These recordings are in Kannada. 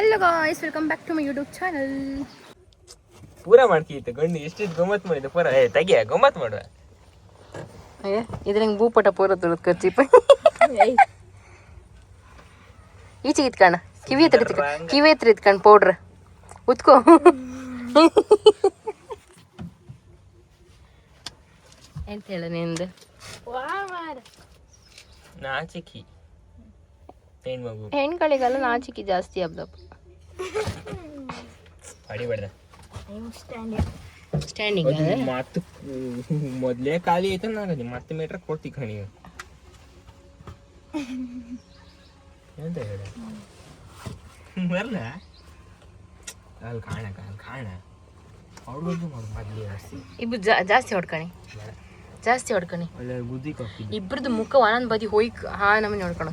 Hello guys, welcome back to my YouTube channel. ಪೂರ ಮಾಡ್ಕೀತೆ ಗಂಡು ಎಷ್ಟಿತ್ತು ಗಮ್ಮತ್ ಮಾಡಿದೆ ಪೂರ ತೆಗಿಯ ಗಮ್ಮತ್ ಮಾಡುವ ಇದ್ರ ಹಿಂಗೆ ಭೂಪಟ ಪೂರ ತುಳದ್ ಖರ್ಚಿಪ ಈಚೆಗೆ ಇತ್ಕಣ ಕಿವಿ ಹತ್ರ ಇತ್ಕಣ್ ಪೌಡ್ರ್ ಉತ್ಕೋ ಎಂತ ಹೇಳ ನಿಂದು ನಾಚಿಕಿ ಹೆಣ್ಗಳಿಗೆಲ್ಲ ನಾಚಿಕೆ ಜಾಸ್ತಿ ಹಬ್ಬದಪ್ಪ. ಹೊಡಿಬೇಡ ಸ್ಟ್ಯಾಂಡಿಂಗ್ ಮತ್ತೆ ಮೊದ್ಲೇ ಖಾಲಿ ಐತೆ ನಾನು ಮತ್ತೆ ಮೀಟ್ರ್ ಕೊಡ್ತಿ ಕಣಿ ಎಂತ ಹೇಳ ಬರಲ್ಲ ಅಲ್ಲಿ ಕಾಣ ಅವ್ರಿಗೂ ಮಾಡು ಮೊದ್ಲೇ ಇಬ್ರು ಜಾಸ್ತಿ ಹೊಡ್ಕಣಿ ಒಳ್ಳೆ ಗುದ್ದಿ ಕಾಫಿ ಇಬ್ರದ್ದು ಮುಖ ಒಂದೊಂದು ಬದಿ ಹೋಯ್ ನಮ್ಮನೆ ಹೊಡ್ಕೊಣ.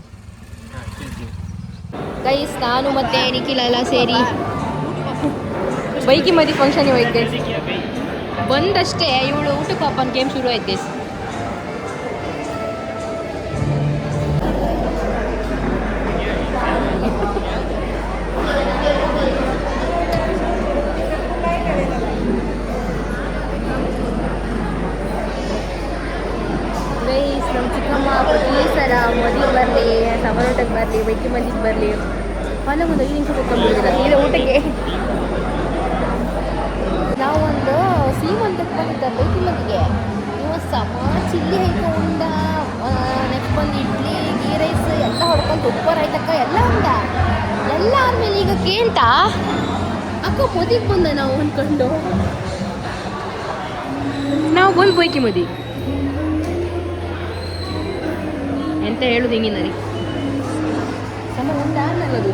ಗೈಸ್, ನಾನು ಮತ್ತೆ ನಿಖಿಲ ಎಲ್ಲ ಸೇರಿ ಬೈಕಿ ಮದಿ ಫಂಕ್ಷನ್ ಹೋಯ್ತೆ. ಬಂದಷ್ಟೇ ಇವಳು ಊಟಕ್ಕೆ ಪಾಪನ್ ಗೇಮ್ ಶುರು ಆಯ್ತೆ. ಗೈಸ್, ನಮ್ಮ ಚಿಕ್ಕಮ್ಮ ಪ್ರತಿ ಸಲ ಮದುವೆ ಬರಲಿ, ಸಮಾರೋಟಕ್ಕೆ ಬರಲಿ, ಬೈಕಿ ಮದಿಗೆ ಬರಲಿ, ಒಂದು 5 ನಿಮಿಷ ಕೂತ್ಕೊಂಡ್ಬಿಡ್ತಿಲ್ಲ ಈಗ ಊಟಕ್ಕೆ. ನಾವೊಂದು ಸೀಮಂತಕ್ಕೆ ಬಂದಿದ್ದ ಬೈಕಿ ಮದಿಗೆ ಇವ ಸಮ ಚಿಲ್ಲಿ ಉಂಡ, ನೆಕ್ಸ್ಟ್ ಬಂದು ಇಡ್ಲಿ, ಗೀ ರೈಸ್ ಎಲ್ಲ ಹೊಡ್ಕೊಂಡು ಉಪ್ಪರ್ ಆಯ್ತಕ್ಕ ಎಲ್ಲ ಉಂಡ. ಎಲ್ಲ ಆದ್ಮೇಲೆ ಈಗ ಕೇಂತ ಅಕ್ಕ ಮದಿಗೆ ಬಂದ ನಾವು ಅಂದ್ಕೊಂಡು ನಾವು ಬಂದು ಬೈಕಿ ಮದಿ ಎಂತ ಹೇಳುದು ಹಿಂಗಿನರಿ ಸಮ ಉಂಡ ಅನ್ನೋದು.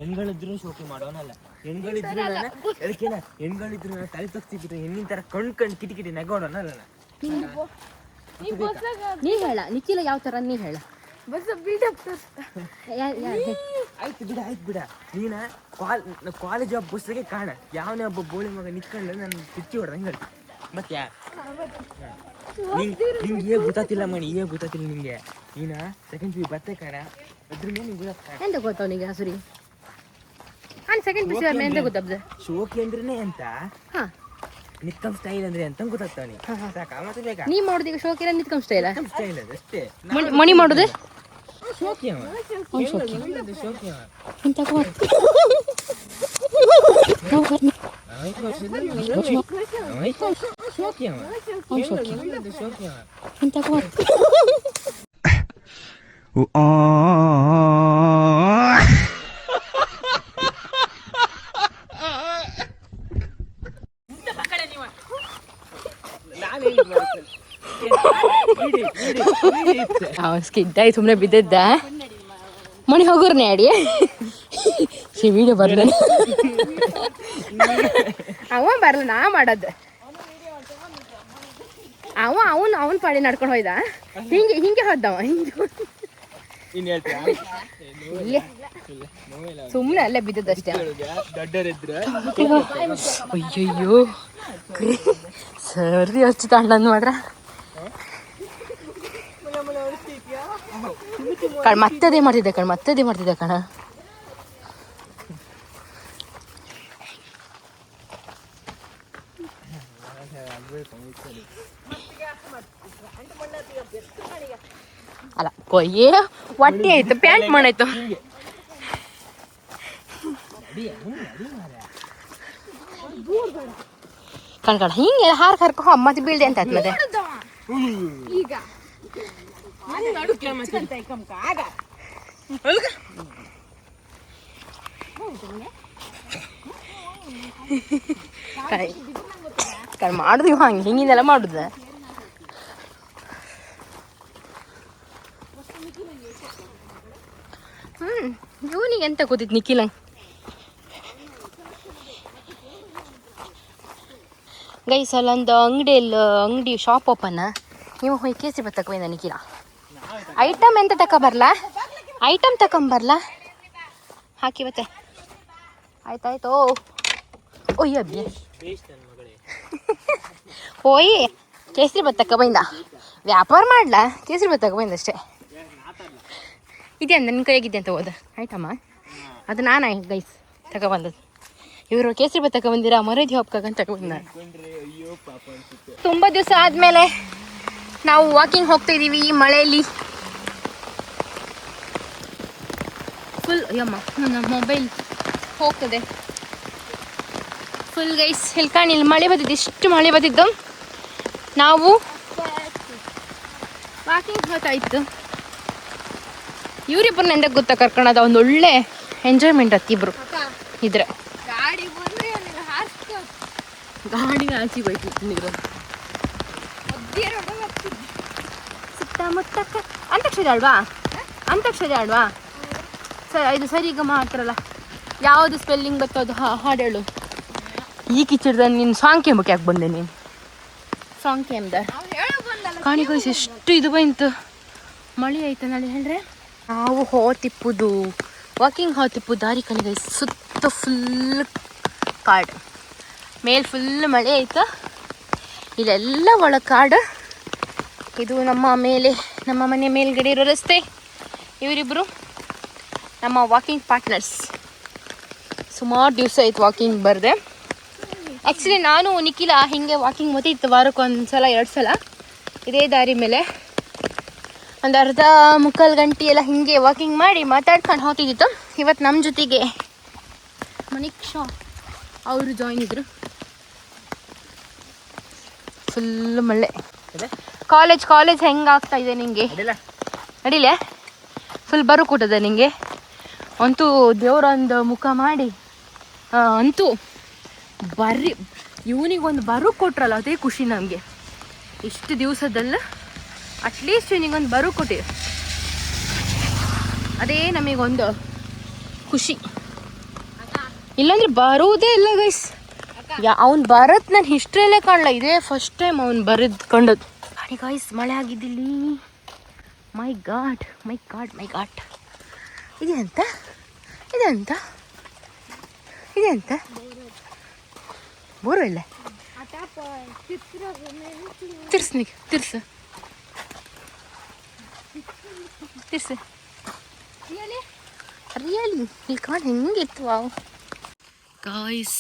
ಹೆಣ್ಗಳಿದ್ರು ಶೋಕಿ ಮಾಡೋನಲ್ಲ, ಹೆಣ್ಗಳಿದ್ರು ಅದಕ್ಕೇನ ಹೆಣ್ಗಳಿದ್ರು ತಲೆ ತಗ್ತಿದ್ರು ಹೆಣ್ಣಿನ ತರ ಕಣ್ ಕಿಟಿ ನಗೋಡೋನಲ್ಲ. ನೀ ಹೇಳ ನಿಖಿಲ ಯಾವ ತರ ನೀ ಹೇಳ. ಆಯ್ತು ಬಿಡ ನೀನ ಕಾಲೇಜ್ ಹಬ್ಬ ಬಸ್ಸಿಗೆ ಕಾಣ ಯಾವನೇ ಹಬ್ಬ ಬೋಳಿ ಮಗ ನಿತ್ಕೊಂಡು ನಾನು ತಿಚ್ಚಿ ಹೊಡ್ದ ಹಂಗ ಮತ್ತೆ ನಿಂಗೆ ಗೊತ್ತಾತಿಲ್ಲ ಮಣಿ, ಗೊತ್ತಾತಿಲ್ಲ ನಿಂಗೆ. ನೀನ ಸೆಕೆಂಡ್ ಪಿ ಬತ್ತೆ ಕಾಣ ಅದ್ರ ಮೇಲೆ ನಿಂಗೆ ಎಂತ ಗೊತ್ತವನಿಗೆ ಹಸುರಿ ಸೆಕೆಂಡ್ ಪಿ ಎಂತ ಗೊತ್ತಾಗ್ತದೆ. ಶೋಕಿ ಅಂದ್ರೇನೆ ಅಂತ ನಿತ್ಕಮ್ ಸ್ಟೈಲ್ ಅಂದ್ರೆ ಅಂತ ಗೊತ್ತಾಗ್ತಾವನಿ. ಸಾಕ ಮತ್ತೆ ಬೇಕಾ ನೀ ಮಾಡೋದೀಗ ಶೋಕಿ ಇಲ್ಲ ನಿತ್ಕಮ್ ಸ್ಟೈಲ್ ಅಷ್ಟೇ. ಮಣಿ ಮಾಡೋದು ಶೋಕಿ ಸ್ಕಿಡ್ ಆಗಿ ಸುಮ್ಮನೆ ಬಿದ್ದಿದ್ದ. ಮಣಿ ಹೋಗೋರ್ನೇ ಆಡಿ ವಿಡಿಯೋ ಬರ್ಲ ಅವ ಬರಲ್ಲ, ನಾ ಮಾಡೋದು. ಅವನ್ ಪಾಡಿ ನಡ್ಕೊಂಡು ಹೋಯ್ದ ಹಿಂಗೆ ಹೋದವ ಸುಮ್ಮನೆ ಅಲ್ಲೇ ಬಿದ್ದದಷ್ಟೇ. ಅಯ್ಯಯ್ಯೋ ಸರ್ದಿ ಹಚ್ಚು ತಣ್ಣಂದು ಮಾಡ್ರ ಮತ್ತದೇ ಮಾಡ್ತಿದ್ದೆ ಕಣ. ಅಲ್ಲ ಕೊಯ್ಯೇ ಹೊಟ್ಟೆ ಆಯ್ತು, ಪ್ಯಾಂಟ್ ಮಾಡಾಯ್ತು. ಕಣ್ಕಡ ಹಿಂಗೆ ಹಾರ್ ಕರ್ಕೊ ಮತ್ತೆ ಬೀಳ್ದೆ ಅಂತ ಆಯ್ತು. ಮತ್ತೆ ಮಾಡುದು ಇವ ಹಿಂಗಿಂದೆಲ್ಲ ಮಾಡುದ. ಇವನಿಗೆ ಎಂತ ಗೊತ್ತಿತ್ತು ನಿಖಿಲ. ಗೈಸ್, ಅಲ್ಲೊಂದು ಅಂಗಡಿ ಶಾಪ್ ಓಪನ್. ನೀವು ಹೋಗಿ ಕೇಸರಿ ಬತ್ತ ತಕೊಂಡ ನಿಖಿಲ. ಐಟಮ್ ಎಂತ ತಕೊಂಬರ್ಲ ಹಾಕಿ ಮತ್ತೆ ಆಯ್ತಾಯ್ತು. ಒಯ್ಯ ಹೋಯ್ ಕೇಸರಿ ಬತ್ತಕ್ಕ ಬಂದ ವ್ಯಾಪಾರ ಮಾಡ್ಲಾ, ಕೇಸರಿ ಬತ್ತಕ್ಕ ಬಂದಷ್ಟೇ. ಇದೆ ಅಂತ ನಿನ್ನ ಕೈಯಾಗಿದೆ ಅಂತ ಹೋದ ಆಯ್ತಮ್ಮ. ಅದು ನಾನು ಗೈಸ್ ತಗೊಬಂದದ್ದು. ಇವರು ಕೇಸರಿ ಬಾತ್ ತಗೊಬಂದಿರ ಮರದಿ ಹಬ್ಬಕ್ಕಂತ ತಗೊಬಂದ. ತುಂಬ ದಿವಸ ಆದಮೇಲೆ ನಾವು ವಾಕಿಂಗ್ ಹೋಗ್ತಾ ಇದ್ದೀವಿ ಈ ಮಳೆಯಲ್ಲಿ. ಫುಲ್ ಅಯ್ಯಮ್ಮ ನನ್ನ ಮೊಬೈಲ್ ಹೋಗ್ತದೆ ಫುಲ್ ಗೈಸ್. ಇಲ್ಲಿ ಮಳೆ ಬಂದಿದ್ದು, ಇಷ್ಟು ಮಳೆ ಬಂದಿದ್ದು. ನಾವು ವಾಕಿಂಗ್ ಹೋಗ್ತಾಯಿತ್ತು. ಇವರಿಬ್ಬರನ್ನ ಎಂದಕ್ಕೆ ಗೊತ್ತಾ ಕರ್ಕೊಳ್ಳೋದು, ಒಂದು ಒಳ್ಳೆ ಎಂಜಾಯ್ಮೆಂಟ್ ಹತ್ತಿಬ್ರು ಇದ್ರೆ. ಗಾಡಿಗೆ ಆಚೆ ಹೋಯ್ತು ನೀರು ಸುತ್ತಮುತ್ತ. ಅಂತಾಕ್ಷರಿ ಅಲ್ವಾ? ಅಂತಾಕ್ಷರಿ ಅಲ್ವಾ? ಇದು ಸರಿಗ ಮಾಡ್ತಾರಲ್ಲ, ಯಾವುದು ಸ್ಪೆಲ್ಲಿಂಗ್ ಬರ್ತದೆ ಹಾಡು ಹೇಳು. ಈ ಕಿಚ್ಚಡ್ದ ನೀನು ಸಾಂಗ್ ಕೇಂಬಕ್ಕೆ ಯಾಕೆ ಬಂದೆ ನೀನು? ಸಾಂಗ್ ಕೇಂಬ್ದ ಕಾಣಿಗೋಯ್ಸ್ ಎಷ್ಟು ಇದು ಬಂತು ಮಳೆ ಆಯ್ತು ನಾಳೆ ಹೇಳ್ರೆ. ನಾವು ಹೋತಿಪ್ಪುದು ವಾಕಿಂಗ್ ಹೋತಿಪ್ಪು ದಾರಿ ಕಣಿಗೈಸ್. ಸುತ್ತ ಫುಲ್ ಕಾಡು, ಮೇಲ್ ಫುಲ್ ಮಳೆ ಆಯ್ತಾ. ಇಲ್ಲೆಲ್ಲ ಒಳ ಕಾಡು. ಇದು ನಮ್ಮ ಮನೆ ಮೇಲ್ಗಡೆ ಇರೋ ರಸ್ತೆ. ಇವರಿಬ್ಬರು ನಮ್ಮ ವಾಕಿಂಗ್ ಪಾರ್ಟ್ನರ್ಸ್. ಸುಮಾರು ದಿವಸ ಆಯ್ತು ವಾಕಿಂಗ್ ಬರದೆ. ಆ್ಯಕ್ಚುಲಿ ನಾನು ನಿಖಿಲ ಹೀಗೆ ವಾಕಿಂಗ್ ಮತ್ತೆ ಇತ್ತು ವಾರಕ್ಕೆ 1 ಸಲ 2 ಸಲ ಇದೇ ದಾರಿ ಮೇಲೆ ಒಂದು ಅರ್ಧ ಮುಕ್ಕಾಲು ಗಂಟೆ ಎಲ್ಲ ಹೀಗೆ ವಾಕಿಂಗ್ ಮಾಡಿ ಮಾತಾಡ್ಕೊಂಡು ಹೋಗ್ತಿದ್ದಿತ್ತು. ಇವತ್ತು ನಮ್ಮ ಜೊತೆಗೆ ಮನಿಕ್ಷಾ ಅವರು ಜಾಯ್ನ್ ಇದ್ರು. ಫುಲ್ ಮಳೆ. ಕಾಲೇಜ್ ಹೆಂಗೆ ಆಗ್ತಾ ಇದೆ ನಿಂಗೆ? ನಡಿಲೆ ಫುಲ್ ಬರು ಕೂಟದ ನಿಂಗೆ ಅಂತೂ ದೇವ್ರೊಂದು ಮುಖ ಮಾಡಿ ಅಂತೂ ಬರ್ರಿ ಇವನಿಗೊಂದು ಬರು ಕೊಟ್ರಲ್ಲ ಅದೇ ಖುಷಿ ನಮಗೆ. ಇಷ್ಟು ದಿವಸದಲ್ಲ ಅಟ್ಲೀಸ್ಟ್ ಇವನಿಗೊಂದು ಬರು ಕೊಟ್ಟಿ ಅದೇ ನಮಗೊಂದು ಖುಷಿ. ಇಲ್ಲಾಂದ್ರೆ ಬರುವುದೇ ಇಲ್ಲ ಗೈಸ್. ಅವ್ನು ಬರತ್ ನಾನು ಹಿಸ್ಟ್ರಿಯಲ್ಲೇ ಕಾಣಲ್ಲ. ಇದೇ ಫಸ್ಟ್ ಟೈಮ್ ಅವ್ನು ಬರದ್ ಕಂಡದ್ದು. ನೋಡಿ ಗೈಸ್ ಮಳೆ ಆಗಿದ್ದಿಲ್ಲಿ. ಮೈ ಗಾಡ್ ಇದೆ ಅಂತ ಬೋರು ಇಲ್ಲ. ತಿರ್ಸು ರಿಯಲಿ ಇಲ್ಲಿ ಕಾಣ್ ಹೆಂಗಿತ್ತು ಗಾಯ್ಸ್.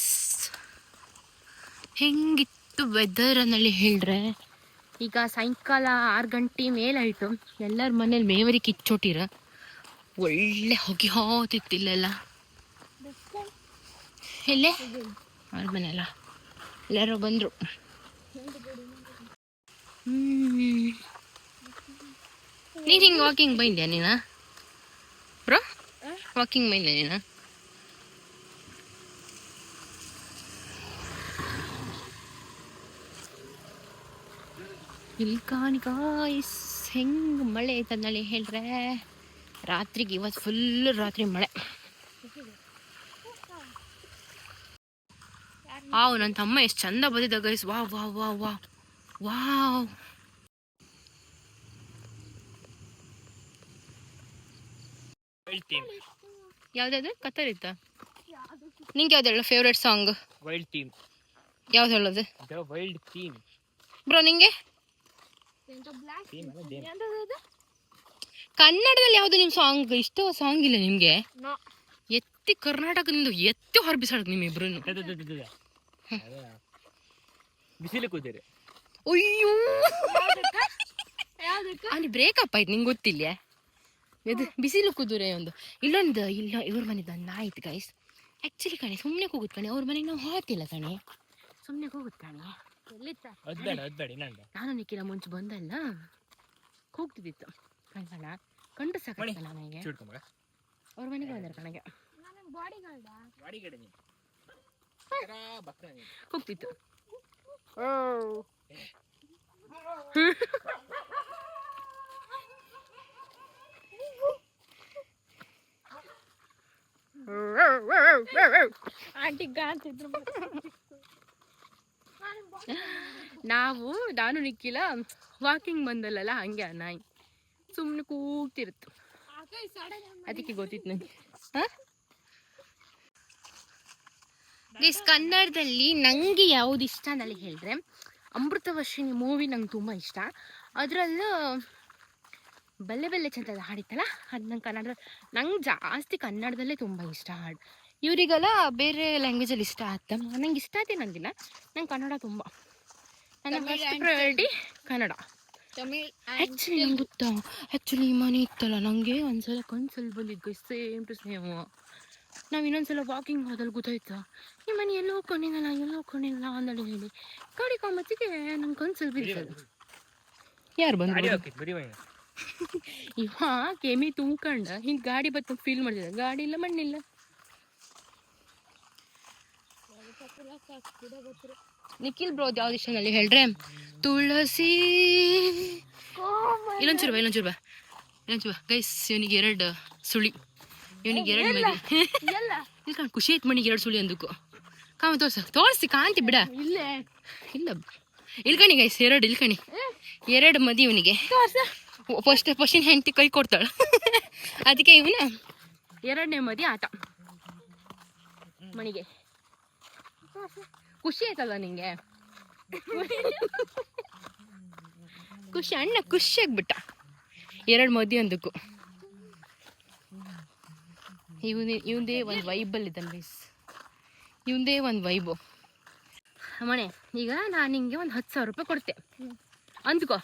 ಹೆಂಗಿತ್ತು ವೆದರ್ ಅನ್ನಲ್ಲಿ ಹೇಳ್ರೆ. ಈಗ ಸಾಯಂಕಾಲ 6 ಗಂಟೆ ಮೇಲಾಯಿತು. ಎಲ್ಲರ ಮನೇಲಿ ಮೇವರಿ ಕಿಚ್ಚೋಟಿರ ಒಳ್ಳೆ ಹೊಗೆ ಹೋತಿತ್ತು ಇಲ್ಲೆಲ್ಲ. ಎಲ್ಲೇ ಅವ್ರ ಮನೆಯಲ್ಲ ಎಲ್ಲರೂ ಬಂದರು. ನೀನು ಹಿಂಗೆ ವಾಕಿಂಗ್ ಬಂದ್ಯಾ ನೀನು ಬ್ರೋ? ವಾಕಿಂಗ್ ಬಂದ್ಯಾ ನೀನು? ಇಲ್ಲಿ ಗಾಯ್ಸ್ ಹೆಂಗೆ ಮಳೆ ಐತಂದೇಳಿ ಹೇಳ್ರೆ. ರಾತ್ರಿಗೆ ಇವತ್ತು ಫುಲ್ ರಾತ್ರಿ ಮಳೆ. ನನ್ನ ತಮ್ಮ ಎಷ್ಟು ಚಂದ ಬಂದಿದ್ದ ಗೈಸ್. ವಾವ್ ಯಾವ್ದಾದ್ರು ಕತ್ತರ್ ಇತ್ತ? ನಿಂಗೆ ಯಾವ್ದು ಹೇಳ ಫೇವ್ರೇಟ್ ಸಾಂಗ್? Wild theme. ಯಾವ್ದು ಹೇಳೋದು ವೈಲ್ಡ್ ಥೀಮ್ ಬ್ರೋ ನಿಂಗೆ? ಕನ್ನಡದಲ್ಲಿ ಯಾವ್ದು ನಿಮ್ ಸಾಂಗ್ ಇಷ್ಟ? ಸಾಂಗ್ ಇಲ್ಲ ನಿಮ್ಗೆ? ಎತ್ತಿ ಕರ್ನಾಟಕದಿಂದ ಎತ್ತಿ ಹೊರಬಿಸಾಡಕ್ ನಿಮ್ಮಿಬ್ರು. ಬಿಸಿಲು ಕೂದಿರಿ. ಅಯ್ಯೋ ಅಲ್ಲಿ ಬ್ರೇಕಪ್ ಆಯ್ತು ನಿಂಗೆ ಗೊತ್ತಿಲ್ಲ. ಇದು ಬಿಸಿಲು ಕುದುರೆ ಒಂದು ಇಲ್ಲ ಇವ್ರ ಮನೆದ ನಾಯ್ತು ಗೈಸ್. ಆ್ಯಕ್ಚುಲಿ ಕಣೆ ಸುಮ್ಮನೆ ಕೂಗುತ್ ಕಣೆ. ಅವ್ರ ಮನೆಗೆ ನಾವು ಹೋಗ್ತಿಲ್ಲ ಕಣೆ, ಸುಮ್ಮನೆ ಕೂಗುತ್ ಕಣೆ. ನಾನು ನಿಕ್ಕಿನ ಮುಂಚೆ ಬಂದಲ್ಲ ಕೂಗ್ತಿದ್ದಿತ್ತು ಕಣ್ಣ ಕಂಡು ಸಾಕಲ್ಲ ನನಗೆ. ಅವ್ರ ಮನೆಗೆ ಬಂದಾರ ಕಣಗೆ ಹೋಗ್ತಿತ್ತು. ನಾನು ನಿಕ್ಕಿಲ್ಲ ವಾಕಿಂಗ್ ಬಂದಲ್ಲ ಹಂಗೆ ನಾಯಿ ಸುಮ್ಮನೆ ಕೂಗ್ತಿರುತ್ತು. ಅದಕ್ಕೆ ಗೊತ್ತಿತ್ತು ನನಗೆ. ಕನ್ನಡದಲ್ಲಿ ನಂಗೆ ಯಾವ್ದು ಇಷ್ಟ ಅಂತ ಹೇಳಿದ್ರೆ ಅಮೃತವರ್ಷಿಣಿ ಮೂವಿ ನಂಗೆ ತುಂಬ ಇಷ್ಟ. ಅದರಲ್ಲೂ ಬಲ್ಲೆ ಬಲ್ಲೆ ಚಂದದ ಹಾಡಿತ್ತಲ್ಲ ಅದು ನಂಗೆ ನಂಗೆ ಜಾಸ್ತಿ ಕನ್ನಡದಲ್ಲೇ ತುಂಬ ಇಷ್ಟ ಹಾಡು. ಇವರಿಗೆಲ್ಲ ಬೇರೆ ಲ್ಯಾಂಗ್ವೇಜಲ್ಲಿ ಇಷ್ಟ ಆಯ್ತಾ, ನಂಗೆ ಇಷ್ಟ ಆಯ್ತು ನಂದಿನ. ನಂಗೆ ಕನ್ನಡ ತುಂಬ, ನನ್ನ ಫಸ್ಟ್ ಪ್ರಯಾರಿಟಿ ಕನ್ನಡ. ಆ್ಯಕ್ಚುಲಿ ನಂಗೆ ಗೊತ್ತಾ, ಆ್ಯಕ್ಚುಲಿ ಈ ಮನೆ ಇತ್ತಲ್ಲ, ನನಗೆ ಒಂದ್ಸಲ ಕನ್ಸಲ್ಲಿ ಬಂದಿದ್ದು ಸೇಮ್ ಟು ಸೇಮ್. ನಾವು ಇನ್ನೊಂದ್ಸಲ ವಾಕಿಂಗ್ ಹೋದಲ್ಲಿ ಗೊತ್ತಾಯ್ತಾ, ಈ ಮನೆ ಎಲ್ಲೋ ಕೊಂಡಿಲ್ಲ ಅಂದೇಳಿ ಹೇಳಿ ಗಾಡಿ ಕಾಮತ್ತಿಗೆ ನಂಗೆ ಕನ್ಸಲ್ಲಿ ಬಿದ್ದದು. ಯಾರು ಬಂದ್ರು ಇವ ಕೆಮಿ ತುಂಬ್ಕೊಂಡ ಹಿಂಗೆ ಗಾಡಿ ಬತ್ತ ಫೀಲ್ ಮಾಡ್ತಿದ್ದ, ಗಾಡಿ ಇಲ್ಲ ಮಣ್ಣಿಲ್ಲ. ನಿಖಿಲ್ ಬ್ರೋದ್ ಯಾವ್ದು ಇಷ್ಟ ನಲ್ಲಿ ಹೇಳ್ರೆ, ತುಳಸಿ. ಇಲ್ಲೊಂಚೂರು ಬಾ ಗೈಸ್, ಇವನಿಗೆ 2 ಸುಳಿ, ಇವನಿಗೆ 2 ಮದಿ. ಇಲ್ಲ ಖುಷಿ ಆಯ್ತು ಮಣಿಗೆ 2 ಸುಳಿ ಅಂದಕ್ಕೂ. ಕಾಮ ತೋರಿಸಿ ಕಾಂತಿ ಬಿಡ. ಇಲ್ಲ ಇಲ್ಕಣಿ ಗೈಸ್, 2 ಇಲ್ಕಣಿ, 2 ಮದಿ ಇವನಿಗೆ. ಫಸ್ಟಿನ ಹೆಂಡತಿ ಕೈ ಕೊಡ್ತಾಳ, ಅದಕ್ಕೆ ಇವನ 2ನೇ ಮದಿ ಆತ ಮಣಿಗೆ. ಖುಷಿ ಆಯ್ತಲ್ಲ ನಿಂಗೆ? ಅಣ್ಣ ಖುಷಿ ಆಗ್ಬಿಟ್ಟ 2 ಮದಿ ಅಂದಕ್ಕೂ. ಇವಂದೇ ಒಂದು ವೈಬಲ್ಲಿದ್ದಾನೆ ಗೈಸ್, ಇವಂದೇ ಒಂದು ವೈಬು. ಮನೆ ಈಗ ನಾನು ನಿಂಗೆ ಒಂದು 10,000 ರೂಪಾಯಿ ಕೊಡ್ತೆ ಅಂದ್ಕೋ.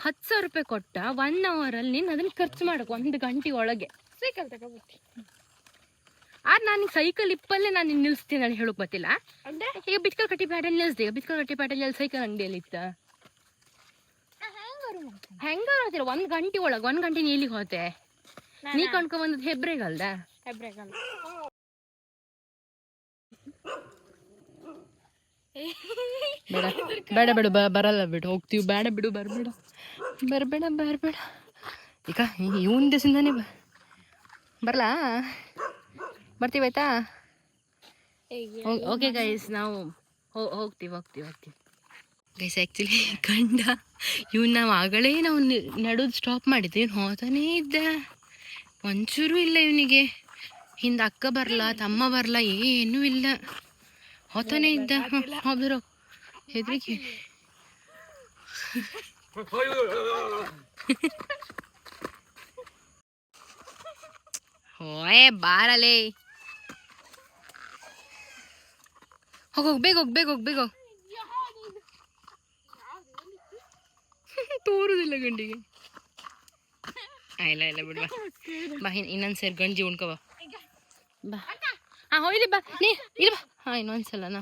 10,000 ರೂಪಾಯಿ ಕೊಟ್ಟ 1 ಅವರಲ್ಲಿ ನೀನು ಅದನ್ನು ಖರ್ಚು ಮಾಡಬೇಕು 1 ಗಂಟೆ ಒಳಗೆ. ಸೈಕಲ್ ತಗೋಬೇಕು. ಆದ್ರೆ ನಾನು ಸೈಕಲ್ ಇಪ್ಪಲ್ಲೇ ನಾನು ನಿಲ್ಲಿಸ್ತೀನಿ ನಾನು ಹೇಳೋಕೆ ಗೊತ್ತಿಲ್ಲ. ಈಗ ಬಿಟ್ಕಲ್ ಕಟ್ಟಿ ಪ್ಯಾಟಲ್ಲಿ ನಿಲ್ಲಿಸ್ದೆ. ಈಗ ಬಿಟ್ಕಲ್ ಕಟ್ಟಿ ಪ್ಯಾಟಲ್ಲಿ ಅಲ್ಲಿ ಸೈಕಲ್ ಅಂಗಡಿಯಲ್ಲಿ ಇತ್ತ ಹೆಂಗ 1 ಗಂಟೆ ಒಳಗೆ. 1 ಗಂಟೆ ನೀ ಎಲ್ಲಿಗೆ ಹೋತೆ? ನೀ ಕಣ್ಕೊಂಬಂದದ್ದು ಹೆಬ್ರೇಗಲ್ದ? ಬೇಡ ಬರಲ್ಲ ಬಿಡು, ಹೋಗ್ತೀವಿ. ಬೇಡ ಬಿಡು, ಬರಬೇಡ. ಈಗ ಇವನ್ ದಿವಸದಿಂದಾನೇ ಬರಲಾ? ಬರ್ತೀವಿ ಆಯ್ತಾ? ಓಕೆ ಗೈಸ್, ನಾವು ಹೋಗ್ತೀವಿ ಗೈಸ್. ಆ್ಯಕ್ಚುಲಿ ಗಂಡ ಇವ್ನು ನಾವು ಆಗಲೇ ನಡುದು ಸ್ಟಾಪ್ ಮಾಡಿದ್ವಿ. ಇವ್ನು ಹೋತಾನೇ ಇದ್ದ, ಒಂಚೂರು ಇಲ್ಲ ಇವನಿಗೆ. ಹಿಂದೆ ಅಕ್ಕ ಬರಲ್ಲ, ತಮ್ಮ ಬರಲ್ಲ, ಏನೂ ಇಲ್ಲ, ಹೋತಾನೇ ಇದ್ದ. ಹೋದ್ರು ಹೆದ್ರಿಕೆ. ಓಯ್ ಬಾರಲೇ, ಹೋಗೋಗ್ ಬೇಗ. ತೋರುದಿಲ್ಲ ಗಂಡಿಗೆ. ಇಲ್ಲ ಬಿಡುವ ಬಾ. ಇನ್ನೊಂದು ಸೇರಿ ಗಂಜಿ ಉಣ್ಕೋ ಬಾ. ಹೋಯ್ಲಿ ಬಾ ನೀ. ಇಲ್ಲ ಬಾ. ಇನ್ನೊಂದ್ಸಲನಾ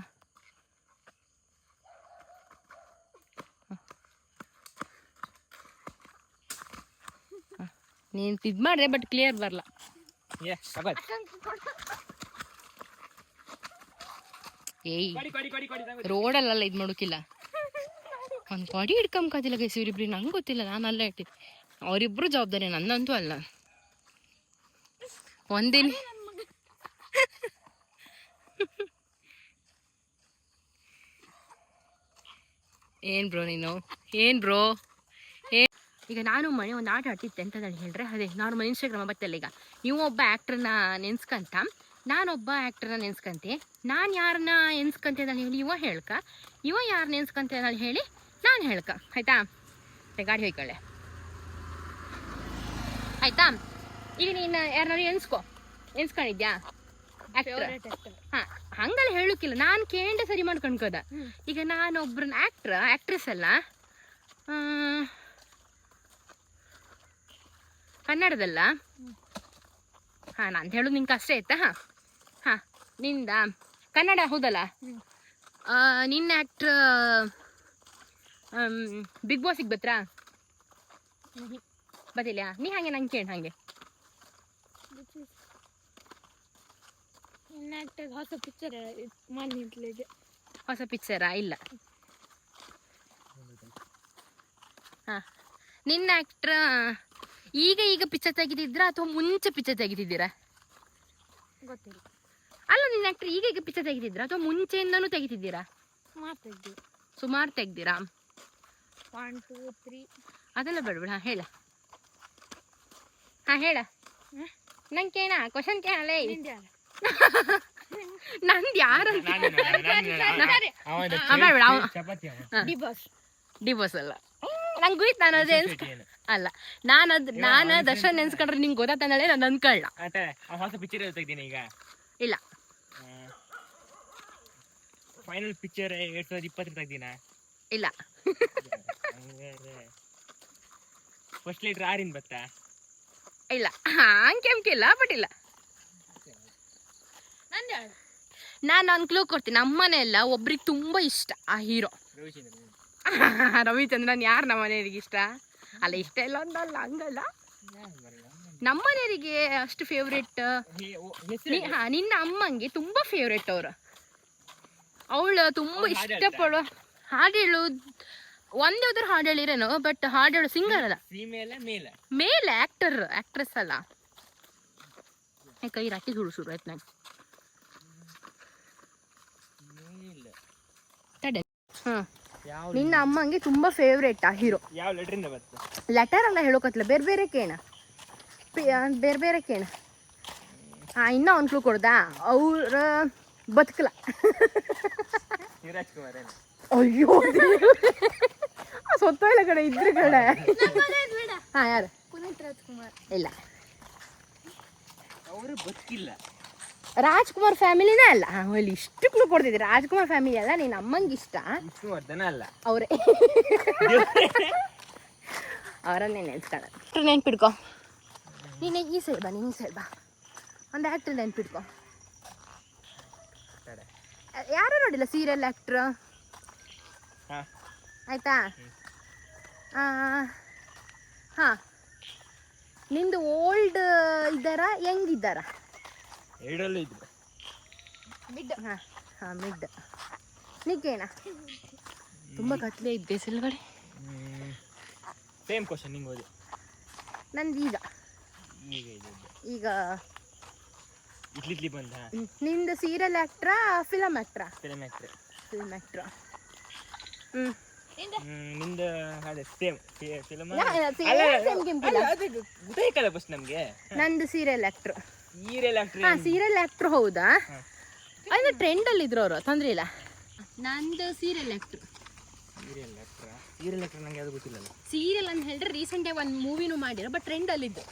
ನೀನು ಇದು ಮಾಡ್ರೆ ಬಟ್ ಕ್ಲಿಯರ್ ಬರಲ್ಲ. ಏಯ್ ರೋಡಲ್ಲ ಇದು ಮಾಡೋಕಿಲ್ಲ. ಒಂದು ಗಾಡಿ ಹಿಡ್ಕೊಂಬಕಾದಿಲ್ಲ ಗೈಸ್ ಇವರಿಬ್ರಿ. ನಂಗೆ ಗೊತ್ತಿಲ್ಲ, ನಾನು ಅಲ್ಲ ಇಟ್ಟಿದ್ದೆ. ಅವರಿಬ್ರು ಜವಾಬ್ದಾರಿ, ನನ್ನಂತೂ ಅಲ್ಲ. ಒಂದಿನ ಏನ್ ಬ್ರೋ ಈಗ ನಾನು ಮನೆ ಒಂದು ಆಟ ಆಡ್ತಿದ್ದೆ ಅಂತ ಹೇಳಿದ್ರೆ, ಅದೇ ನಾರ್ಮಲ್ ಇನ್ಸ್ಟಾಗ್ರಾಮ್ ಬತ್ತಲ್ಲ. ಈಗ ಒಬ್ಬ ಆ್ಯಕ್ಟ್ರನ್ನ ನೆನ್ಸ್ಕಂತ, ನಾನೊಬ್ಬ ಆ್ಯಕ್ಟ್ರನ್ನ ನೆನ್ಸ್ಕಂತೆ. ನಾನು ಯಾರನ್ನ ಎನ್ಸ್ಕಂತೆ ನಾನು ಹೇಳಿ ಇವ ಹೇಳ್ಕ, ಇವ ಯಾರು ನೆನ್ಸ್ಕಂತೆ ನಾನು ಹೇಳಿ ನಾನು ಹೇಳ್ಕ. ಆಯ್ತಾ? ಗಾಡಿ ಹೋಯ್ಕೊಳ್ಳೆ ಆಯ್ತಾ? ಈಗ ನೀನು ಯಾರನ್ನಾರು ಎನ್ಸ್ಕೊಂಡಿದ್ಯಾ ಆ್ಯಕ್ಟ್ರ್? ಹಾಂ, ಹಂಗಲ್ಲ ಹೇಳೋಕ್ಕಿಲ್ಲ, ನಾನು ಕೇಂದ್ರ ಸರಿ ಮಾಡ್ಕೊಂಡ್ಕೋದ. ಈಗ ನಾನೊಬ್ರನ್ನ ಆ್ಯಕ್ಟ್ರೆಸ್ ಅಲ್ಲ, ಕನ್ನಡದಲ್ಲ. ಹಾಂ, ನಾನು ಹೇಳೋದು ನಿಂಗೆ ಕಷ್ಟ ಆಯ್ತಾ? ಹಾಂ, ನಿಂದ ಕನ್ನಡ ಹೌದಲ್ಲ? ನಿನ್ನ ಆ್ಯಕ್ಟ್ರ್ ಬಿಗ್ ಬಾಸಿಗೆ ಬತ್ರಾ? ಬದಿಲ್ಲ ನೀ ಹಾಗೆ ನಂಗೆ ಕೇಳಿ ಹಾಗೆ. ಹೊಸ ಪಿಕ್ಚರಾ? ಇಲ್ಲ. ಹಾಂ, ನಿನ್ನ ಆ್ಯಕ್ಟ್ರ ಈಗ ಪಿಕ್ಚರ್ ತೆಗಿತಿದ್ರಾ ಅಥವಾ ಮುಂಚೆ ಪಿಕ್ಚರ್ ತೆಗಿತಿದ್ದೀರಾ? ಗೊತ್ತಿಲ್ಲ. ಅಲ್ಲ, ನಿನ್ನ ಆ್ಯಕ್ಟ್ರ್ ಈಗ ಪಿಕ್ಚರ್ ತೆಗಿತಿದ್ರಾ ಅಥವಾ ಮುಂಚೆಯಿಂದನೂ ತೆಗಿತಿದ್ದೀರಾ? ಸುಮಾರು ತೆಗ್ದಿರಾ? 1 2 3 ಅದೆಲ್ಲ ಬೇಡ. ಹೇಳ. ಹಾಂ ಹೇಳ. ನಂಗೆ ಕೇಳ, ಕ್ವಶನ್ ಕೇಳಲೇ. ನಂದು ಯಾರು? ಡಿವೋರ್ಸ್ ಅಲ್ಲ. ನಂಗೆ ಗೊತ್ತು ನಾನು ಅದೇ ಅಲ್ಲ ನಾನು ದರ್ಶನ್ ನೆನ್ಸ್ಕೊಂಡ್ರೆ ನಿಂಗೆ ಗೊತ್ತಾತಂದಳೆ ನಾನು ಅನ್ಕೊಳ್ಳ. ಹೊಸ ಪಿಕ್ಚರ್ ತೆಗ್ದೀನಿ ಈಗ. ಇಲ್ಲ ಫೈನಲ್ ಪಿಕ್ಚರ್ 2020 ತೆಗ್ದಿನ. ಇಲ್ಲ ಫಸ್ಟ್ ಲೀಟರ್ ಆರಿನ್ ಬತ್ತಾ. ಇಲ್ಲ ಹಂಗೆಲ್ಲ ಬಟ್ ಇಲ್ಲ. ನಾನು ಒಂದು ಕ್ಲೂ ಕೊಡ್ತೀನಿ. ನಮ್ಮನೆ ಎಲ್ಲ ಒಬ್ರಿಗೆ ತುಂಬಾ ಇಷ್ಟ ಆ ಹೀರೋ ರವಿಚಂದ್ರನ್. ಯಾರು ನಮ್ಮನೆಯವರಿಗೆ ಇಷ್ಟ ಅಲ್ಲ, ಇಷ್ಟ ಇಲ್ಲ ಅಂತಲ್ಲ, ಹಂಗಲ್ಲ. ನಮ್ಮನೆಯವರಿಗೆ ಅಷ್ಟು ಫೇವ್ರೇಟ್. ನಿನ್ನ ಅಮ್ಮಂಗೆ ತುಂಬಾ ಫೇವ್ರೇಟ್ ಅವರು. ಅವಳು ತುಂಬಾ ಇಷ್ಟಪಡೋ ಹಾಡು ಹೇಳು. ಒಂದೇ ಹಾಡು ಹೇಳಿರೇನು, ಬಟ್ ಹಾಡು ಹೇಳು ಸಿಂಗರ್ ಅಲ್ಲ, ಮೇಲೆ ಆಕ್ಟ್ರೆಸ್ ಅಲ್ಲ. ಕೈ ರಾಟಿ ಸುಡು ಶುರು ಆಯ್ತು ನಂಗೆ. ನಿನ್ನ ಅಮ್ಮಂಗೆ ತುಂಬಾ ಫೇವ್ರೇಟ್ ಆ ಹೀರೋ. ಯಾವ ಲೆಟರಿಂದ ಬತ್ತು? ಲೆಟರ್ ಎಲ್ಲ ಹೇಳೋಕತ್ಲ, ಬೇರೆ ಬೇರೆ ಕೇಣ. ಇನ್ನೂ ಒಂದು ಕ್ಲೂ ಕೊಡ್ದಾ? ಅವ್ರ ಬದುಕಲ. ಶಿವರಾಜ್ಕುಮಾರ್. ಅಯ್ಯೋ ಸೊತ್ತೋಯ್ಲ ಕಡೆ ಇದ್ರ ಕಡೆ. ಹಾ ಯಾರು? ಪುನೀತ್ ರಾಜ್ಕುಮಾರ್. ಇಲ್ಲ, ಅವರು ಬದುಕಿಲ್ಲ. ರಾಜ್ಕುಮಾರ್ ಫ್ಯಾಮಿಲಿನೇ ಅಲ್ಲ. ಅಲ್ಲಿ ಇಷ್ಟು ಕ್ಲೂ ಕೊಡ್ತಿದ್ದೆ. ರಾಜ್ಕುಮಾರ್ ಫ್ಯಾಮಿಲಿ ಅಲ್ಲ, ನಿನ್ನ ಅಮ್ಮಂಗೆ ಇಷ್ಟ. ವಿಷ್ಣುವರ್ಧನ ಅಲ್ಲ, ಅವರೇ. ಅವರನ್ನೇ ನೆನ್ಸ್ಕೊಳ್ಳೋದು. ನೆನ್ಪಿಡ್ಕೊ ನೀನು. ಈ ಸೈಡ್ ಬಾ, ನೀನು ಈ ಸೈಡ್ ಬಾ. ಒಂದು ಆ್ಯಕ್ಟ್ರ್ ನೆನ್ಪಿಡ್ಕೊ. ಯಾರು ನೋಡಿಲ್ಲ ಸೀರಿಯಲ್ ಆ್ಯಕ್ಟ್ರ್? ಆಯ್ತಾ? ಹಾಂ, ನಿಂದು ಓಲ್ಡ್ ಇದ್ದಾರಾ ಹೆಂಗಿದ್ದಾರಾ? ಎರಡಲ್ಲೂ ಇದ್ರು. ಮಿಡ್. ಹಾಂ ಮಿಡ್. ನಿಕ್ಕೇನ ತುಂಬ ಕತ್ಲೆ ಇದ್ದೆ ಸಿಲ್ಗಡೆ. ಸೇಮ್ ಕ್ವಶನ್ ನಿಂಗೆ ಓದಿ. ನಂದು ಈಗ ಇಟ್ಲಿ ಬಂದ. ನಿಂದು ಸೀರಿಯಲ್ ಆ್ಯಕ್ಟ್ರಾ ಫಿಲಮ್ ಆ್ಯಕ್ಟ್ರಾ? Film actor. ಫಿಲ್ಮ್ ಆ್ಯಕ್ಟ್ರಾ. ನಿಂದ ಅದೇ ಸೇಮ್ ಫಿಲ್ಮ್. ಗೊತ್ತಾಯ್ತಲ್ಲ ಫಸ್ಟ್ ನಮಗೆ. ನಂದು ಸೀರಿಯಲ್ ಆ್ಯಕ್ಟ್ರ್. Serial actor. ಹಾಂ ಸೀರಿಯಲ್ ಆ್ಯಕ್ಟ್ರ್. ಹೌದಾ? ಅಂದರೆ ಟ್ರೆಂಡಲ್ಲಿ ಇದ್ರು ಅವರು, ತೊಂದರೆ ಇಲ್ಲ. ನಂದು ಸೀರಿಯಲ್ ಆ್ಯಕ್ಟ್ರ್. ಸೀರಿಯಲ್ ಆ್ಯಕ್ಟ್ರಾ? ಸೀರಿಯಲ್ ಆ್ಯಕ್ಟ್ರ್ ನಂಗೆ ಯಾವುದು ಗೊತ್ತಿಲ್ಲಲ್ಲ. ಸೀರಿಯಲ್ ಅಂತ ಹೇಳಿದ್ರೆ ರೀಸೆಂಟಾಗಿ ಒಂದು ಮೂವಿನೂ ಮಾಡಿರೋ, ಬಟ್ ಟ್ರೆಂಡಲ್ಲಿದ್ದು.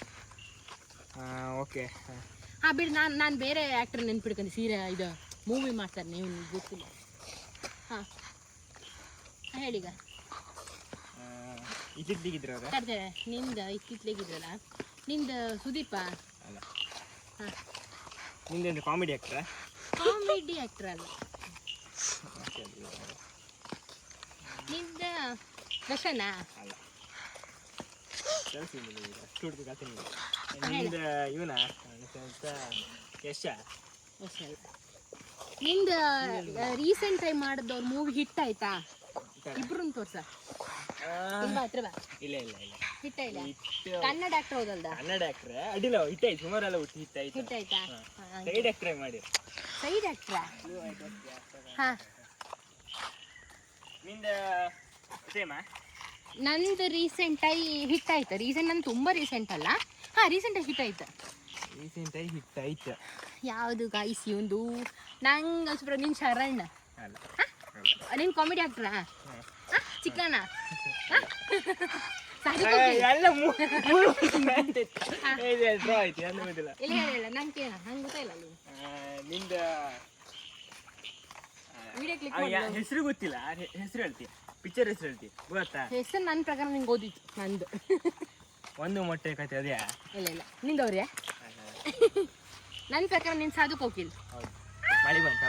ಓಕೆ. ಹಾಂ ಬಿಡಿ, ನಾನು ಬೇರೆ ಆ್ಯಕ್ಟ್ರ್ ನೆನ್ಪಿಡ್ಕೊಂಡು ಸೀರಿಯಲ್ ಇದು ಮೂವಿ ಮಾಡ್ತಾರೆ, ನೀವು ಗೊತ್ತಿಲ್ಲ. ಹಾಂ ಹೇಳೀಗ. ಇತ್ತಿತ್ಲಿಗಿದ್ರವ್ರ? ಕರ್ತಾರೆ ನಿಂದ ಇತ್ತಿತ್ಲಿಗಿದ್ರಲ್ಲ. ನಿಂದು ಸುದೀಪ ಅಲ್ಲ. ಹಾಂ, ನಿಂದೇನು ಕಾಮಿಡಿ ಆ್ಯಕ್ಟ್ರಾ? ಕಾಮಿಡಿ ಆ್ಯಕ್ಟ್ರ್ ಅಲ್ಲ. ನಿಂದ ದರ್ಶನ ಅಲ್ಲ. ನಿಂದ ಇವನ ಯಶ. ನಿಂದ ರೀಸೆಂಟ್ ಟೈಮ್ ಮಾಡಿದವ್ರ ಮೂವಿ ಹಿಟ್ ಆಯ್ತಾ? ಇಬ್ರು ತೋರ್ಸ. ಇಲ್ಲ ಇಲ್ಲ ಇಲ್ಲ, ಹಿಟ್ ಆಯ್ತಾ? ಕನ್ನಡ ಆಕ್ಟರ್ ಹೌದಲ್ದ? ಕನ್ನಡ ಆಕ್ಟ್ರ್ ಅಡ್ಡಿಲ್ಲ, ಹಿಟ್ ಆಯ್ತು. ಸುಮಾರೆಲ್ಲ ಹಿಟ್ ಆಯ್ತು. ಹಿಟ್ ಆಯ್ತಾ? ಸೈಡ್ ಆಕ್ಟ್ರೇ ಮಾಡಿ. ಸೈಡ್ ಆಕ್ಟ್ರಾ? ಹಾಂ. ನಿಂದ ಸೇಮಾ? ನಂದು ರೀಸೆಂಟಾಗಿ ಹಿಟ್ ಆಯ್ತು. ರೀಸೆಂಟ್ ನಂದು ತುಂಬ ರೀಸೆಂಟ್ ಅಲ್ಲ. ಹಾಂ ರೀಸೆಂಟಾಗಿ ಹಿಟ್ ಆಯ್ತು. ರೀಸೆಂಟಾಗಿ ಹಿಟ್ ಆಯ್ತು. ಯಾವುದು ಗಾಯ್ಸ್ ಇವಂದು? ನಂಗೆ ಅನ್ಸ್ಬಿಡ ನಿನ್ನ ಶರಣ್. ಅಲ್ಲ. ನಿನ್ನ ಕಾಮಿಡಿ ಆಕ್ಟ್ರಾ? ಚಿಕ್ಕಣ್ಣ? ಎಲ್ಲ ಡ್ರಾ ಆಯ್ತು. ಇಲ್ಲ ಇಲ್ಲ ನಂಗೆ ಕೇಳ, ನಂಗೆ ಗೊತ್ತಾಯಿಲ್ಲ. ನಿಂದ ವಿಡಿಯೋ ಕ್ಲಿಕ್ ಹೆಸರು ಗೊತ್ತಿಲ್ಲ, ಹೆಸರು ಹೇಳ್ತಿ, ಪಿಕ್ಚರ್ ಹೆಸರು ಹೇಳ್ತಿ, ಗೊತ್ತಾ? ಹೆಸರು ನನ್ನ ಪ್ರಕಾರ ನಿಂಗೆ ಓದಿತ್ತು. ನಂದು ಒಂದು ಮೊಟ್ಟೆ ಕತೆ ಅದ್ಯಾ? ಇಲ್ಲ ಇಲ್ಲ, ನಿಂದವ್ರೆ. ನನ್ನ ಪ್ರಕಾರ ನಿನ್ನ ಸಾಧು ಕೋಕಿಲ್. ಹೌದು, ಮಳೆ ಬಂತ.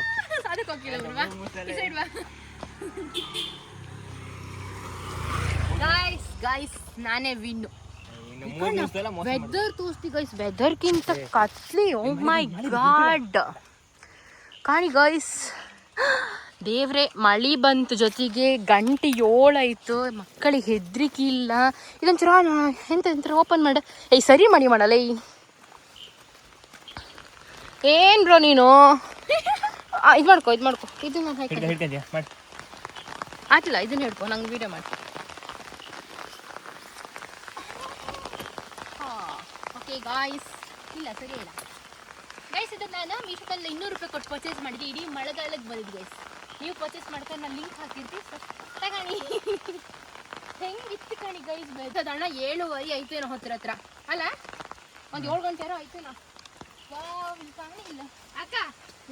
ಸಾಧು ಕೋಕಿಲ್ ಅಲ್ವಾ? ಸೈಡ್ ಬಾ. ಗಾಯ್ಸ್ ನಾನೇ ವಿನ್ನು. ವೆದರ್ ತೋರಿಸ್ತಿ ಗೈಸ್, ವೆದರ್ಗಿಂತ ಕತ್ಲಿ. Oh my God. ಕಾಣಿ ಗೈಸ್, ದೇವ್ರೆ ಮಳೆ ಬಂತು, ಜೊತೆಗೆ ಗಂಟೆ 7 ಆಯಿತು. ಮಕ್ಕಳಿಗೆ ಹೆದ್ರಿಕೆ ಇಲ್ಲ. ಇದೊಂಚೂರ ಎಂತ ಓಪನ್ ಮಾಡ. ಸರಿ ಮಾಡಿ ಮಾಡಲ್ಲ. ಏನು ಬ್ರೋ ನೀನು ಇದು ಮಾಡ್ಕೊ ಇದು ಆಯ್ತಿಲ್ಲ, ಇದನ್ನ ಹಿಡ್ಕೊ, ನಂಗೆ ವೀಡಿಯೋ ಮಾಡಿ. ಓಕೆ ಗಾಯ್ಸ್, ಇಲ್ಲ ಸರಿ ಇಲ್ಲ ಗೈಸ್. ಇದು ನಾನು ಮೀಶೋದಲ್ಲಿ 200 ರೂಪಾಯಿ ಕೊಟ್ಟು ಪರ್ಚೇಸ್ ಮಾಡಿದ್ದೆ. ಇಡೀ ಮಳೆಗಾಲಕ್ಕೆ ಬಂದಿದ್ದು ಗೈಸ್. ನೀವು ಪರ್ಚೇಸ್ ಮಾಡ್ಕೊಂಡು ನಾನು ಲಿಂಕ್ ಹಾಕಿರ್ತೀವಿ, ತಗೊಳ್ಳಿ. ಹೆಂಗಿತ್ತು ಕಣಿ ಗೈಸ್ ಬೆಳ್ತದಣ್ಣ 7:30 ಆಯ್ತೇನೋ ಹತ್ರ ಅಲ್ಲ ಒಂದು 7 ಗಂಟೆ ಆಯ್ತೇನೋ. ವಾವ್ ಇಲ್ಲಿ ಕಾಣಿಲ್ಲ ಅಕ್ಕ.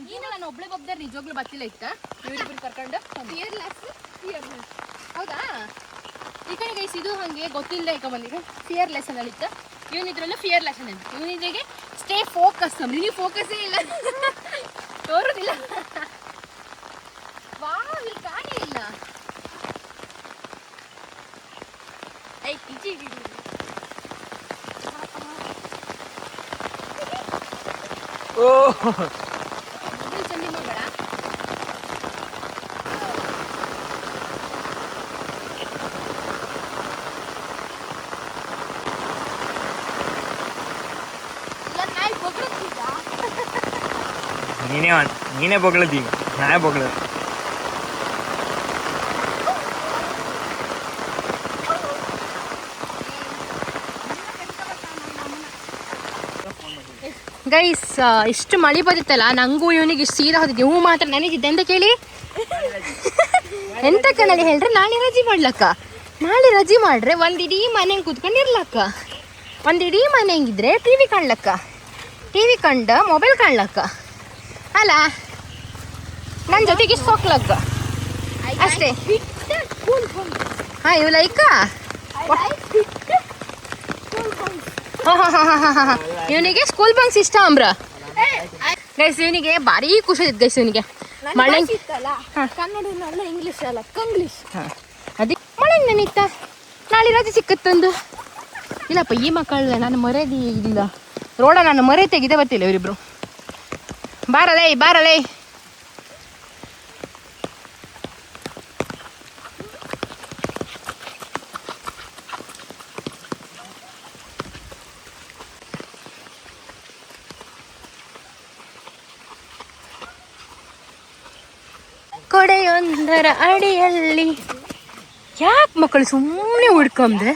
ನೀನು ನಾನು ಒಬ್ಳೆ ಒಬ್ಬರು ನಿಜವಾಗ್ಲೂ ಬತ್ತಿಲ್ಲ ಇತ್ತ ಇವರಿಬ್ಬರು ಕರ್ಕೊಂಡು ಫಿಯರ್ಲೆಸ್ ಹೌದಾ. ಈ ಕಡೆ ಗೈಸ್ ಇದು ಹಾಗೆ ಗೊತ್ತಿಲ್ಲ ಈಗ ಬಂದಿದೆ ಫಿಯರ್ಲೆಸ್ ಅನ್ನಲಿತ್ತ. ಇವನಿದ್ರಲ್ಲೂ ಫಿಯರ್ಲೆಸ್ ಅನ್ನೋದು. ಇವನಿದ್ರಿಗೆ ಸ್ಟೇ ಫೋಕಸ್ ನೀವು ಫೋಕಸ್ಸೇ ಇಲ್ಲ ತೋರೋದಿಲ್ಲ. ವಾವ್ ಇಲ್ಲಿ ಕಾಣಿಲ್ಲ. ಓ ಚಂದಿ ಮಗಳ ನೀನೇ ಬೊಗಳದಿ ನಾನೇ ಬೊಗಳ. ಗೈಸ್ ಇಷ್ಟು ಮಳೆ ಬಂದಿತ್ತಲ್ಲ ನಂಗೂ ಇವನಿಗೆ ಇಷ್ಟು ಸೀದಾ ಹೋದಿದ್ದೆ. ಇವು ಮಾತ್ರ ನೆನೆದಿದ್ದೆ ಅಂತ ಕೇಳಿ ಎಂತ ಕಣ್ಣಲ್ಲಿ ಹೇಳ್ರೆ ನಾಳೆ ರಜೆ ಮಾಡ್ಲಕ್ಕ. ನಾಳೆ ರಜೆ ಮಾಡ್ರೆ ಒಂದಿಡೀ ಮನೆಗೆ ಕೂತ್ಕೊಂಡು ಇರ್ಲಕ್ಕ. ಒಂದಿಡೀ ಮನೆಗಿದ್ರೆ ಟಿ ವಿ ಕಾಣ್ಲಕ್ಕ. ಟಿ ವಿ ಕಂಡ ಮೊಬೈಲ್ ಕಾಣ್ಲಕ್ಕ ಅಲ್ಲ. ನನ್ನ ಜೊತೆಗೆ ಇಷ್ಟು ಸೊಕ್ಲಕ್ಕ ಅಷ್ಟೇ. ಹಾಂ ಇವ್ ಲೈಕ ಇವನಿಗೆ ಸ್ಕೂಲ್ ಬಂಕ್ಸ್ ಇಷ್ಟ ಅಂಬ್ರ ಗೈಸ್. ಇವನಿಗೆ ಭಾರಿ ಖುಷಿ ಇತ್ತು ಗೈಸ್. ಇವನಿಗೆ ಮಳೆ ಕನ್ನಡ ಇಂಗ್ಲೀಷ್ ಅಲ್ಲ ಕಂಗ್ಲೀಷ್. ಅದೇ ಮಳೆ ನೆನಿತ್ತ ನಾಳೆ ರಜೆ ಸಿಕ್ಕತ್ತಂದು. ಇಲ್ಲಪ್ಪ ಈ ಮಕ್ಕಳು ನಾನು ಮರ್ಯಾದೆ ಇಲ್ಲ ರೋಡ ನಾನು ಮರೆ ತೆಗಿದೆ ಬರ್ತಿಲ್ಲ ಇವರಿಬ್ರು. ಬಾರಲೇ ಬಾರಲೇ. ಕೊಡೆಯೊಂದರ ಅಡಿಯಲ್ಲಿ ಯಾಕೆ ಮಕ್ಕಳು ಸುಮ್ಮನೆ ಹುಡ್ಕೊಂಡೆ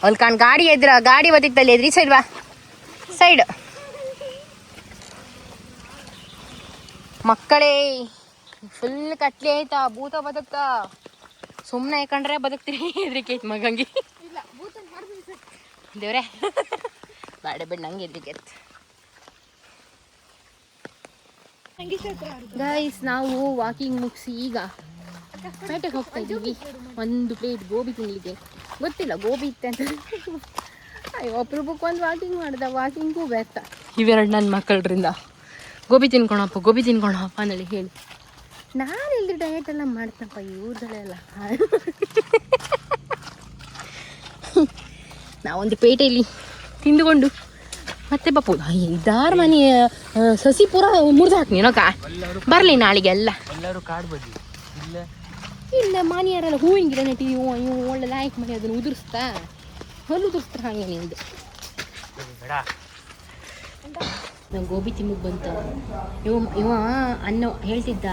ಅಲ್ಲಿ ಕಾಣ್ ಗಾಡಿ ಎದ್ರ ಗಾಡಿ ಬದಿತ್ತಲ್ಲಿ ಎದ್ರಿ ಸೈಡ್ ಬಾ ಸೈಡ್. ಮಕ್ಕಳೇ ಫುಲ್ ಕಟ್ಲಿ ಆಯ್ತಾ ಭೂತ ಬದುಕ್ತಾ ಸುಮ್ಮನೆ ಕಂಡ್ರೆ ಬದುಕ್ತೀರಿ ಹೆದ್ರಿಕೆ ಐತ್ ಮಗಂಗೆ ದೇವ್ರೆ ಬೇಡ ಬೇಡ ನಂಗೆ ಹೆದ್ರಿಕೆ ಐತ್. ಗೈಸ್ ನಾವು ವಾಕಿಂಗ್ ಮುಗಿಸಿ ಈಗ ಪೇಟೆಗೆ ಹೋಗ್ತಾ ಇದ್ದೀವಿ. ಒಂದು ಪ್ಲೇಟ್ ಗೋಬಿ ತಿನ್ಲಿಕ್ಕೆ. ಗೊತ್ತಿಲ್ಲ ಗೋಬಿ ಇತ್ತೆ ಅಂತ. ಅಯ್ಯೋ ಅಪರೂಪಕ್ಕೆ ಒಂದು ವಾಕಿಂಗ್ ಮಾಡ್ದ ವಾಕಿಂಗೂ ಬೇರ್ತ. ಇವೆರಡು ನನ್ನ ಮಕ್ಕಳ್ರಿಂದ ಗೋಬಿ ತಿನ್ಕೊಳಪ್ಪ ಗೋಬಿ ತಿನ್ಕೊಳಪ್ಪ ಅಂದೇಳಿ ಹೇಳಿ ನಾನು ಇಲ್ಲಿ ಡಯಟ್ ಎಲ್ಲ ಮಾಡ್ತಪ್ಪ ಇವ್ರದೆಲ್ಲ. ನಾವೊಂದು ಪೇಟೆಯಲ್ಲಿ ತಿಂದುಕೊಂಡು ಮತ್ತೆ ಬಪ್ಪು ಇದಾರ ಮನೆ ಸಸಿ ಪೂರ ಮುರಿದು ಹಾಕ್ನೀನಕ್ಕ. ಬರಲಿ ನಾಳೆಗೆ ಎಲ್ಲ ಇಲ್ಲ ಮಾನಿಯರೆಲ್ಲ ಹೂವಿನ ಗಿಡ ನೆಟ್ಟಿವಿ. ಇವು ಒಳ್ಳೆ ಲಾಯ್ಕ್ ಮಾಡಿ ಅದನ್ನು ಉದುರಿಸ್ತಾ ಹಲ್ಲು ಉದುರಿಸ್ತಾರೆ ಹಾಗೆ ನಿಂದು. ನಾವು ಗೋಬಿ ತಿನ್ನಕ್ಕೆ ಬಂತ. ಇವ ಅನ್ನ ಹೇಳ್ತಿದ್ದ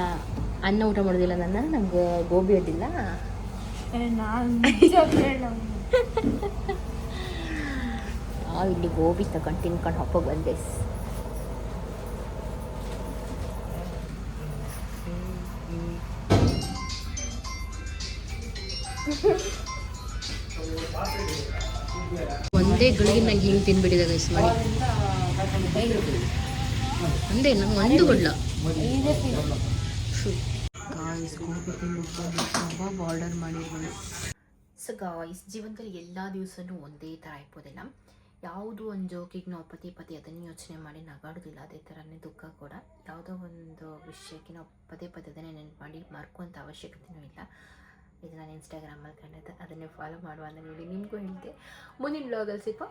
ಅನ್ನ ಊಟ ಮಾಡೋದಿಲ್ಲ ನನ್ನ ನಮ್ಗೆ ಗೋಬಿ ಅಡ್ಡಿಲ್ಲ. ನಾವು ಇಲ್ಲಿ ಗೋಬಿ ತಗೊಂಡು ತಿನ್ಕೊಂಡು ಹಬ್ಬ ಬಂದೆ. ಒಂದೇ ಗಳಿಗೆ ನಂಗೆ ಹಿಂಗೆ ತಿನ್ಬಿಟ್ಟಿದೆ ಗೈಸ್ ಮಾಡಿ. ಒಂದೇ ನಂಗೆ ಒಂದು ಕೊಡ್ಲ ಗಾಯ್ಸ್ ಗೋಬಿ ತಿನ್ಬಿಟ್ಟು ಆರ್ಡರ್ ಮಾಡಿರ್ಬೋದು. ಸೊ ಗಾಯ್ಸ್ ಜೀವನದಲ್ಲಿ ಎಲ್ಲ ದಿವಸನೂ ಒಂದೇ ಥರ ಇರ್ಬೋದಿಲ್ಲ. ಯಾವುದೋ ಒಂದು ಜೋಕಿಗೆ ನಾವು ಪತಿ ಅದನ್ನು ಯೋಚನೆ ಮಾಡಿ ನಗಾಡೋದಿಲ್ಲ. ಅದೇ ಥರನೇ ದುಃಖ ಕೂಡ ಯಾವುದೋ ಒಂದು ವಿಷಯಕ್ಕೆ ನಾವು ಪದೇ ಅದನ್ನೇ ನೆನಪು ಮಾಡಿ ಮರ್ಕೋಂಥ ಅವಶ್ಯಕತೆಯೂ ಇಲ್ಲ. ಇದು ನಾನು ಇನ್ಸ್ಟಾಗ್ರಾಮಲ್ಲಿ ಕಂಡಿದ್ದೆ ಅದನ್ನೇ ಫಾಲೋ ಮಾಡುವ ಅಂತ ಹೇಳಿ ನಿಮಗೂ ಹೇಳ್ತೆ. ಮುಂದಿನ ಬ್ಲಾಗಲ್ಲಿ ಸಿಕ್ಕ